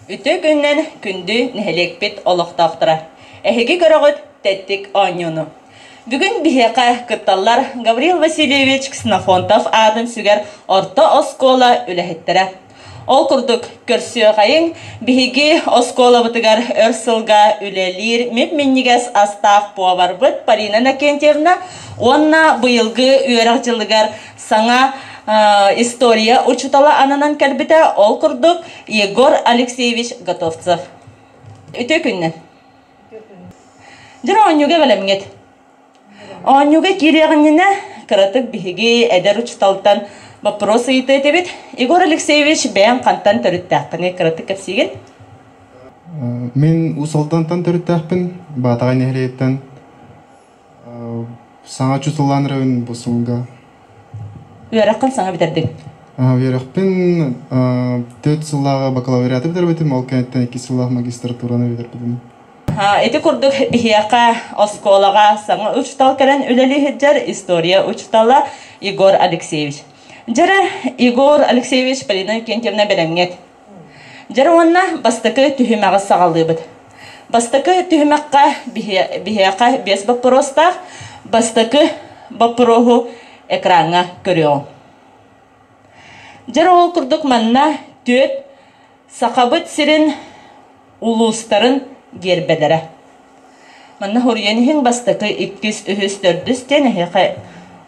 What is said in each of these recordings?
Үтө күннен күнді нәһелекпет олықтақтыра. Әхеге көріғыт тәттік оңыны. Бүгін бихеқа кытталар Гаврил Васильевич Ксенофонтов адын сүгер орта оскола үләхеттірі. Ол күрдік көрсіе қайын бихеге оскола бұтығар өрсілға үләлер меп-меннігес астақ буавар бұд Парина Накентьевна онна бұйылғы үйерақ жылығар саңа история учутала ананан кәлбіті ол күрдік Егор Алексеевич Готовцев. Үті күннен. Жыр оңюге бәлемгет. Оңюге кереғініне кіратық бігеге әдер учуталтан вопросы еті етебет. Егор Алексеевич бәйін қантан түріттәқпіне кіратық кәпсеген? Мен усалтантан түріттәқпін, батағай нәхіреттен. Саңа чутыланырын бұсыңға. Үйераққын саңа бітердің? Үйерақпен 4 сыллаға бакалавриаты бітір бітім, ол кәнеттен 2 сыллаға магистратураны бітір бітім. Эти күрдік бихияқа осколаға саңа учтал кәрін үлелі хеджар история учтала Егор Алексеевич. Жары Егор Алексеевич Полина Накентьевна бәлемгет. Жары онна бастықы түхімәғі сағалы бұд. Бастықы түхімәққа бихияқа бес бапыростақ, бастықы бапыроху экранға көріон. Жары ол күрдік манна төт сақабыт сирин улустарын гербелері. Манна хорьенихин бастықы 2-3-4 тенехеқе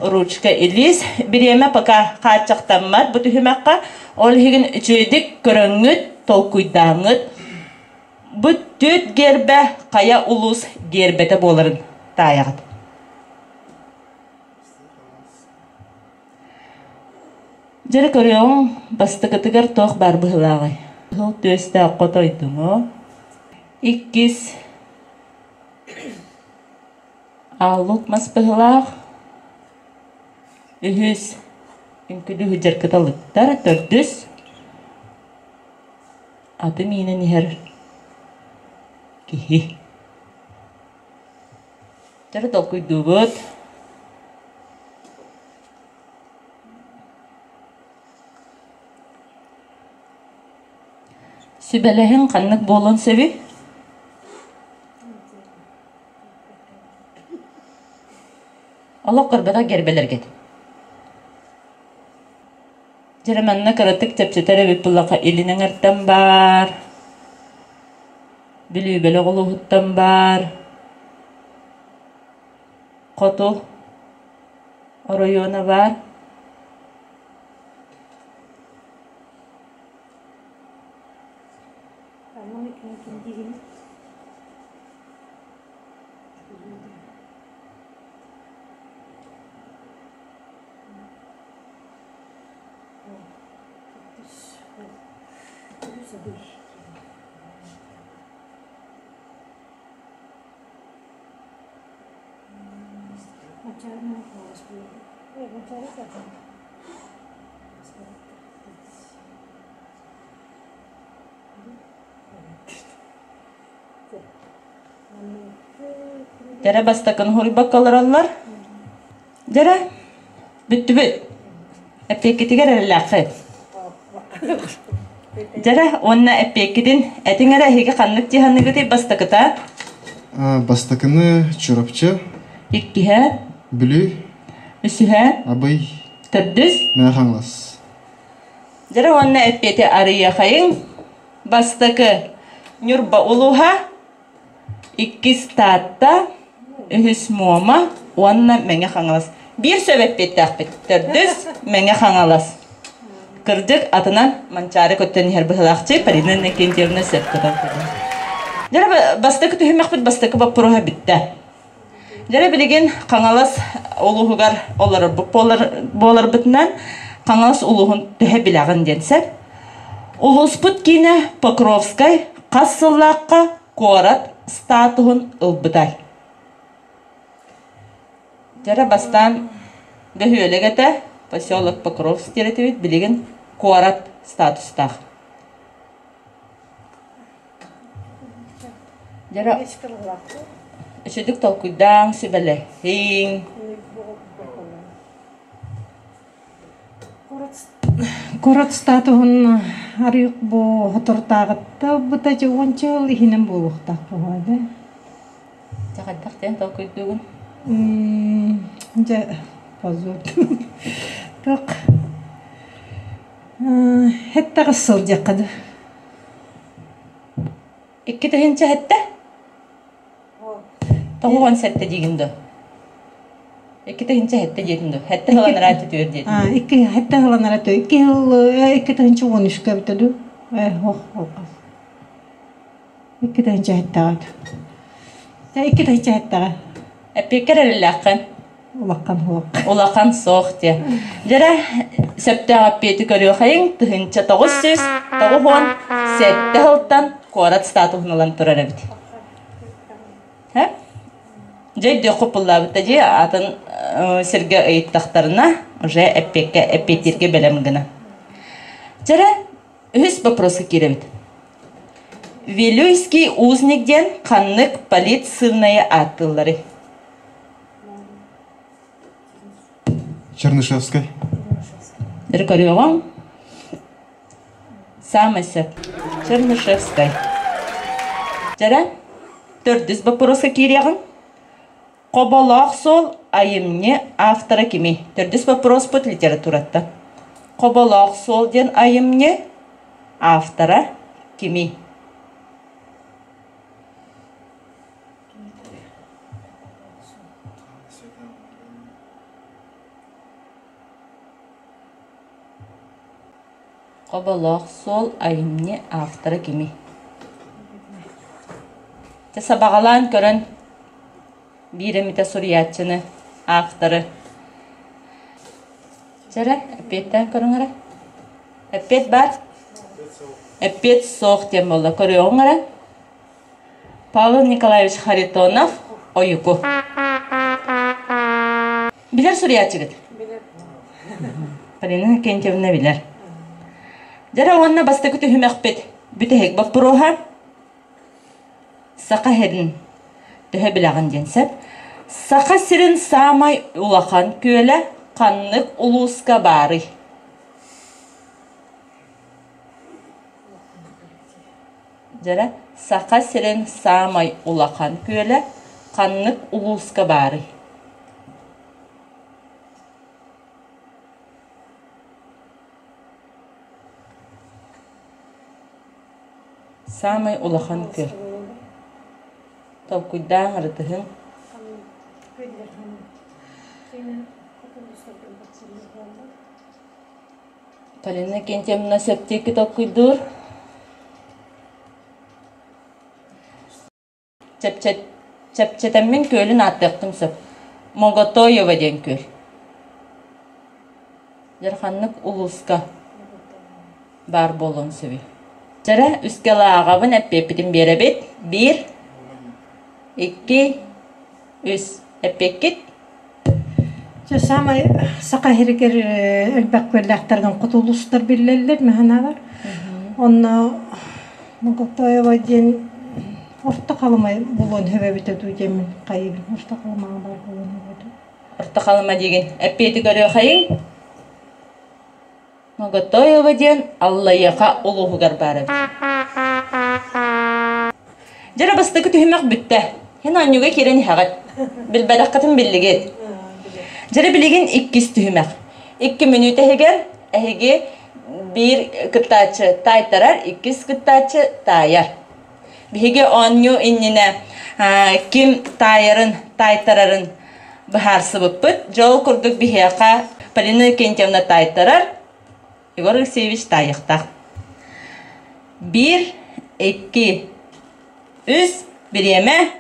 ручка илис биреме пока қачақтанмад бұт үхімаққа ол хеген үчөйдік көріңгіт толкуйдаңыт бұт төт гербе қая улус гербеті болырын таяғыд. Жары көріон бастықытығар тоқ бар бұғылағы. Бұл төсті қотойдыңы. 2 алук мас бұғылағы. Үхіз үнкілі хүджар кыталықтар 400 аты мені нехер кихи. Жары толкуйду бұд. Сүбәләһен қаннық болын сөбі? Аллах қырбаға гербелергет. Жәрімәніне қырытық тәпчетері бүт бұлақа елінің әрттен бар. Білі-білі ғылығыттан бар. Қоту оройуына бар. Jara bastakın hori bakkalırallar. Jara bitti bit. Epekitiger elakı. Jara onna epekidin etingara hege kanlık cihanlığı de bastakıta. Bastakını çorapçı. İkkihe. Bülü. Üsühe. Abay. Tırdız. Merhanlas. Jara onna epeti arıya kayın. Bastakı nürba uluha. 2 startta. Ühüs muama. Onna menge kangalas. Bir söbep bettak bittirdiz. Menge kangalas. Kırdık atınan mançarı kötten her bıhılakçı. Parina Nakentьевна sepkıdan. Jara bastakı tühümek bit bastakı bapuruha bitti. Jara bilegen kangalas uluhugar bolar bitinden kangalas uluhun tühe bilagın dense. Ulusput kine Покровскай Kassılakka Korat statuhun ılbıday. Jara bastan göhüyle gete Поселок Покровск территории билеген Korat статустах. Jara Üçüdük tolkuydan sübele hing. Korat statuhun арык бу хотортагытта бута жончол ихинен болуктак бабада. Жагаттактен токуйдугун. Ja, позор. Так. Хетта гысыл жаккады. Икки тыгынча хетте? Тогуган сетте дигинду. Икки тыгынча хетте дигинду. Хетте хыланараты түйөр дигинду. Икки хетта хыланараты. Икки тыгынча 13 битеду. Икки тыгынча хеттагат. Икки тыгынча хеттага. Эпикереллаккан. Улакан соохте. Жара септега пети көрү хайын тыгынча 900 тогуган сетте хылтан корат статухналан турар бит. Ха? Жейде копуллабыта же атын Серге ыйттактарына уже эпетирге белем гына. Жара үс вопроска киребит. Вилюйский узникден каннык полицийные атыллары. Чернышевской. Рекордован. Самася. Чернышевской. Жара 400 вопроска кирегин. Кобалак сол айымне автора кими. 400 вопрос по литературатта. Кобалак сол ден айымне автора кими. Кобалак сол айымне автора кими. Сабағалан көрін биремите суриятчыны авторы. Жара, әпеттен көріңірі? Әпет бар? Әпет соқ дем болды. Көрі оңыры? Павел Николаевич Харитонов, ойуку. Білер суриятчы гід? Білер. Паринын кентевіне білер. Жара, онына басты күті хүмәк бет. Бүті хек бақ бұруға. Сақа хедін түхі білағын денсеп. Сақа сирин самай улақан көлі қаннық улуска бары. Жара, сақа сирин самай улақан көлі қаннық улуска бары. Самай улақан көл. Толкуйдан артыгын. Полина кентемна септеки толкуйдур. Чепчетеммен көлін аттықтым сөп. Моготоева ден көл. Жарханнык улуска бар болон сөбі. Жара үскелі ағабын әппепітін беребет. 1 2 3 эпекет. Самай сақа херекер элбак көлләктәрдән кутулуштар билләлләр мәһәнәләр. Онна Моготоева ден орта калмай булон хәбәбите түҗәмен кайып орта калмаган бар булон хәбәбите. Орта калма деген эпети көрө хайын. Моготоева ден Аллаяка улугар бары. Жара бастыкы түһмәк битте. Хена анюга керен хагат. Билбадаккатын биллигет. Жара билеген 2 түһмәк. 2 минута хегер, эһеге 1 кытачы тайтарар, 2 кытачы таяр. Биһиге аню иннене ким тайарын, тайтарарын бахарсы буппут. Жол курдук биһяка Полина Кентьевна тайтарар. Егор Алексеевич тайыктак. 1 2 3 биреме.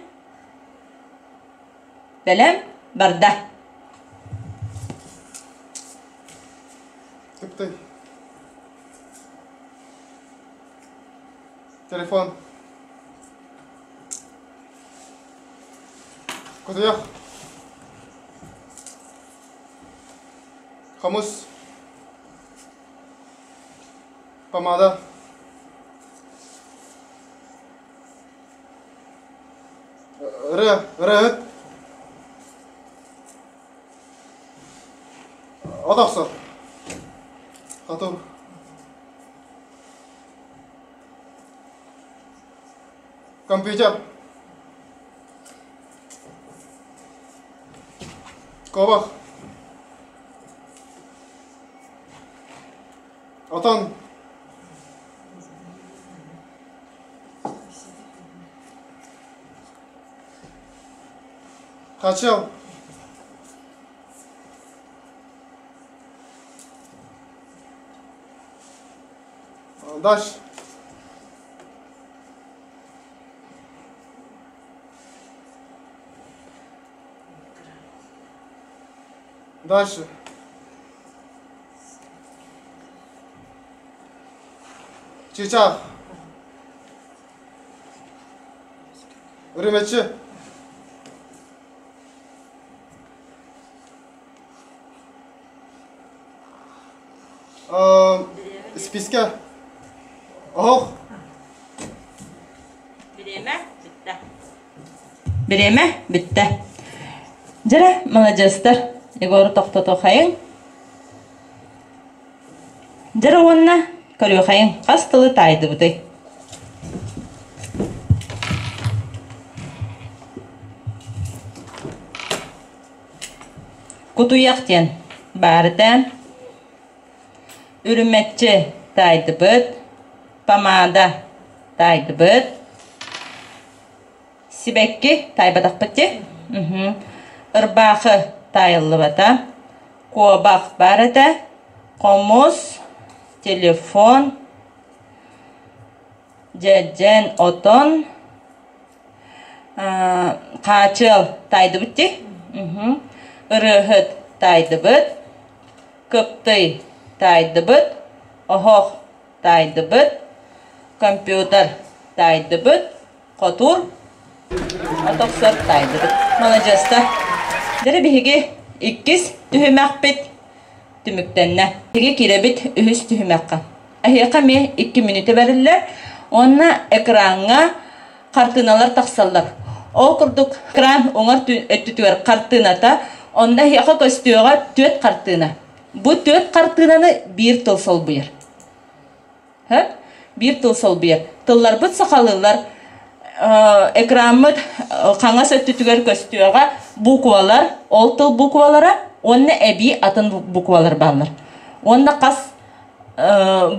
Белем барда. Тыптай. Телефон. Кудаяк. Хамус. Помада. Рыгыт. Адақсы. Қатыр. Компьютер. Ковах. Отон. Хачел. Дальше. Дальше. Чичах. Hürmetçi. Spiske. Oh. Bireme bitti. Jara malajastar. Igor toqtoto xayın. Jara onna körüyor xayın. Qastalı taydı buday. Kutuyaqten bardan ürümetçi taydı bud. Pamada taydı bud. Sibekki taybadaq bitti. Irbaqı tayıllı bata. Kobaq barada. Qomus. Telefon. Jajan oton. Qaçıl taydı bitti. Irıhıt taydı bud. Köptüy taydı bud. Ohoq taydı bud. Kompüter taydı bud. Qotur. Atoqsar taydı bud. Malajasta. Dere bihigi ikkis tühümək bit tümüktenne. Bihigi kirebit ühüs tühüməqqa. Ahiqa me 2 minüte verirler. Onna ekranga kartınalar taqsallar. O kurduk ekran onar öttütüver kartınata. Onda hiqa köstüyoga 4 kartına. Bu 4 kartınanı bir tıl sol buyur. Bir tıl sol buyur. Tıllar bit saqalırlar. Ekranmıt qangas öttütüver köstüyoga bukvalar, oltıl bukvalara, onna ebi atın bukvalar bağlar. Onna qas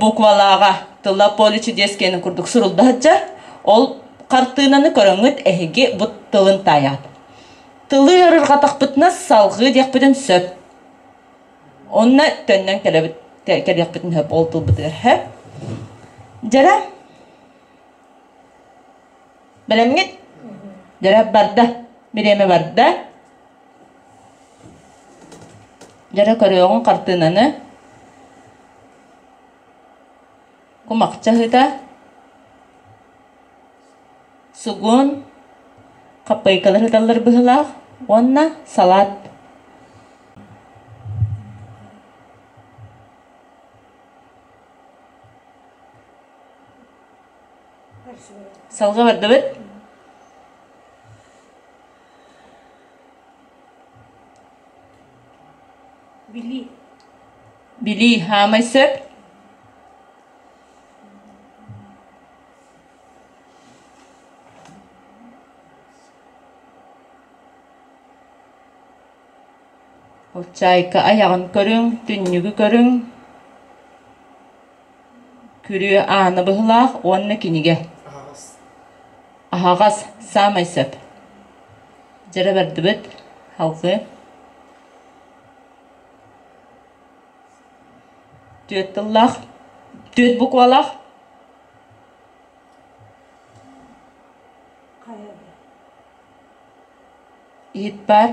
bukvalaga tılla poliçi deskeni kurduk surulda haccar. Ol kartınanı köröngüt ehigi bu tılın tayat. Tılı yarırga taqbıtna salgı diyakbıdın söp. Onna tönnen kelebıdın höp oltıl bıdır höp. Jara Belem git. Jara barda. Bireme barda. Jara köröngün kartınanı kumakça hıda sugun kapay kalar hıdallar bıhılaq onna salat salga barda bit Bili hamay söp o çayka ayağın körün, tünnügü körün kürüye anı bıhılaq onna kinige ahağas samay söp jara barda bit halqı Düet tılaq, düet bukvalaq. İhit bar.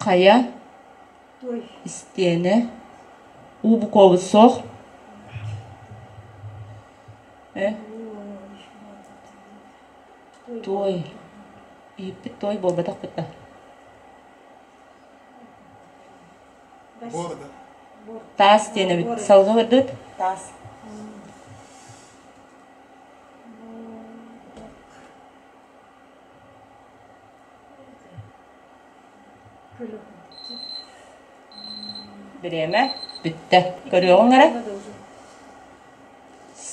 Kaya. İsteyene. U bukovu soq. Toy. İhit toy bolbadak bitta. Borda. Tas diyene bit. Salga barda. Tas. Bireme bitti. Görüyorsun gara?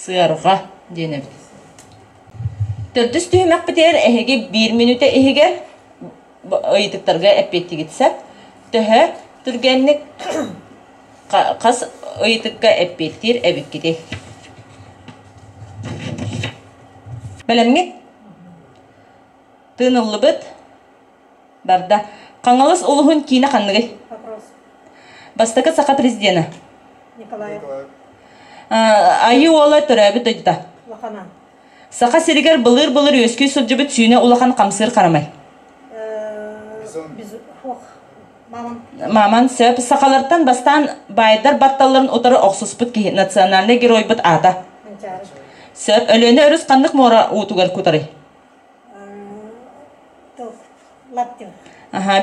сыарга денебит. Төрдүс түймәк битер эһеге 1 минута эһеге ыйтыктарга эппетти гитсәк, төһә түргәнник кас ыйтыкка эппеттир эбик ките. Белемгит тыныллыбыт барда каңалыс улуһун кийне ханныгы. Бастакы сака президента Николаев. Айы ола төрәбит өйдә. Лахана. Сака сиригер былыр өскүй сылжыбыт сүйне улахан камсыр карамай. Biz Маман. Маман сөп сакалардан бастан байдар батталларын отары оксуспыт ки национальный герой бит ата. Манчары. Сөп өлөнө өрүс кандык мора утугар кутары. Ток. Лаптив.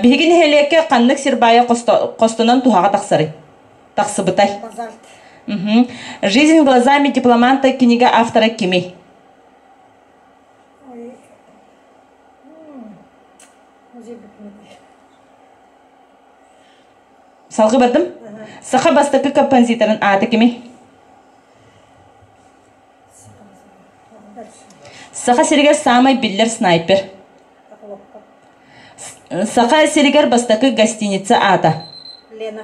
Бигин хелекке кандык сирбая костонон тухага таксары. Таксыбытай. Базальт. Жизнь глазами дипломанта книга автора Кими. Ой. Музей битмedi. Салгы бардым? Саха бастакы композиторын аты Кими. Саха сиригер самый биллер снайпер. Саха сиригер бастакы гостиница ата. Лена.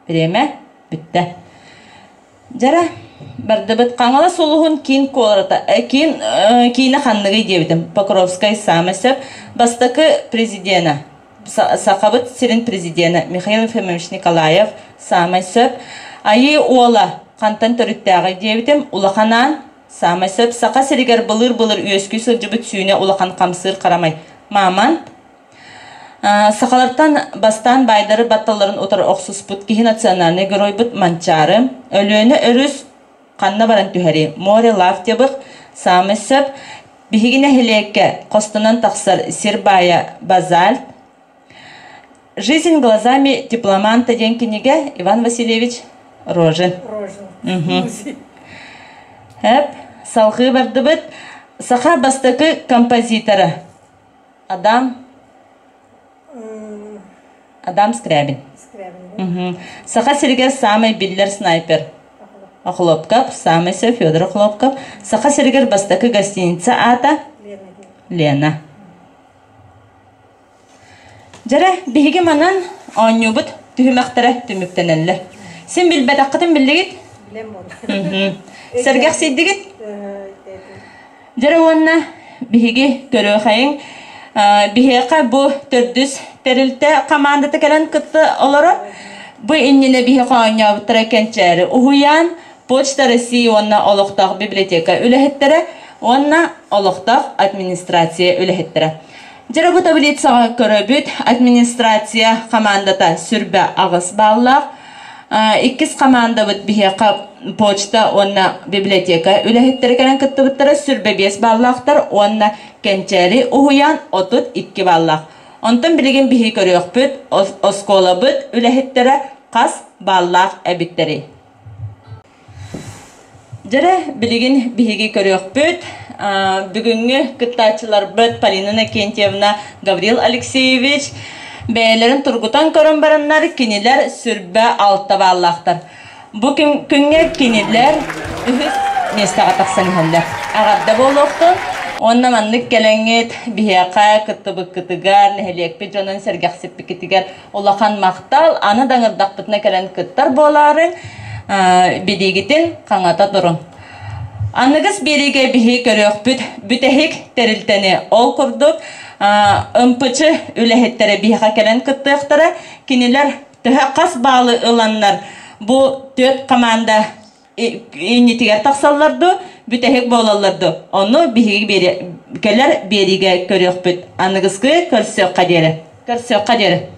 Время битте. Жара бардыбыт каңала солуһун кин колората, кийне ханныгы дебитим. Покровская самысып бастакы президента. Сахабыт сирин президента Михаил Ефимович Николаев самысып айы ола кантан төрүттәгы дебитим. Улаханан самысып сака сиригер былыр өскүй сылжыбыт сүйне улахан камсыр карамай. Маман Сақалардан бастан байдары батталарын отыр оқсуспут кихи национальный герой бут манчары. Өлөні өрүс қанна баран түхәри. Море лафтебық самысып бігіне хелекке қостынан тақсар Сирбая Базальт. Жизнь глазами дипломанта ден книге Иван Васильевич Рожин. Хәп салғы барды бит. Сақа бастакы композиторы. Адам Скрябин. Саха сиригер самый биллер снайпер. Хлопков, самый Федор Хлопков. Саха сиригер бастакы гостиница ата Лена. Жара биһиги манан оннюбут түһүмәктәре түмүктәнәлләр. Сен билбәт акытын биллегит? Билем бол. Сәргәх сиддигит? Жара онна биһиги көрөхәйин бихека бу төрдүс терилте командаты келен кытты олары бу иннене бихека онябытыра кенчәре уһуян почта России онна олохтак библиотека үләһеттере онна олохтак администрация үләһеттере. Жара бу таблицага көрөбүт администрация командата сүрбә агыс баллак иккис команда бит бихека почта онна библиотека үләһеттере келен кытты биттер сүрбә 5 баллактар онна кенчәри уһуян 32 баллак. Онтон билеген бихи көрөкпүт осколабыт үләһеттере кас баллак әбиттери. Жара билеген бихиги көрөкпүт бүгүнгү кыттачылар бит Полина Накентьевна, Гаврил Алексеевич бәйләрен тургутан көрөн бараннар кинилер сүрбә 6 баллактар. Бу күнгө кинилер үһүс местага таксан хәлләр. Агадда болоктон онна маннык келеңет бияка кыттыбыкытыгар нехелек пиджонан сергәхсеп бикитигар улахан мактал аны даңырдак битне келен кыттар болары бидигитин каңата турун. Аныгыз бериге бихи көрөкпүт бүтехик терилтени ол курдук ымпычы үләһеттере бияка келен кыттыктары кинилер төһә кас баалы ыланнар. Бу 4 команда иннитигер таксалларды бүтехик болалларды. Оны бихиги келер бериге көрөкпүт. Аныгызгы көрсөк кадере.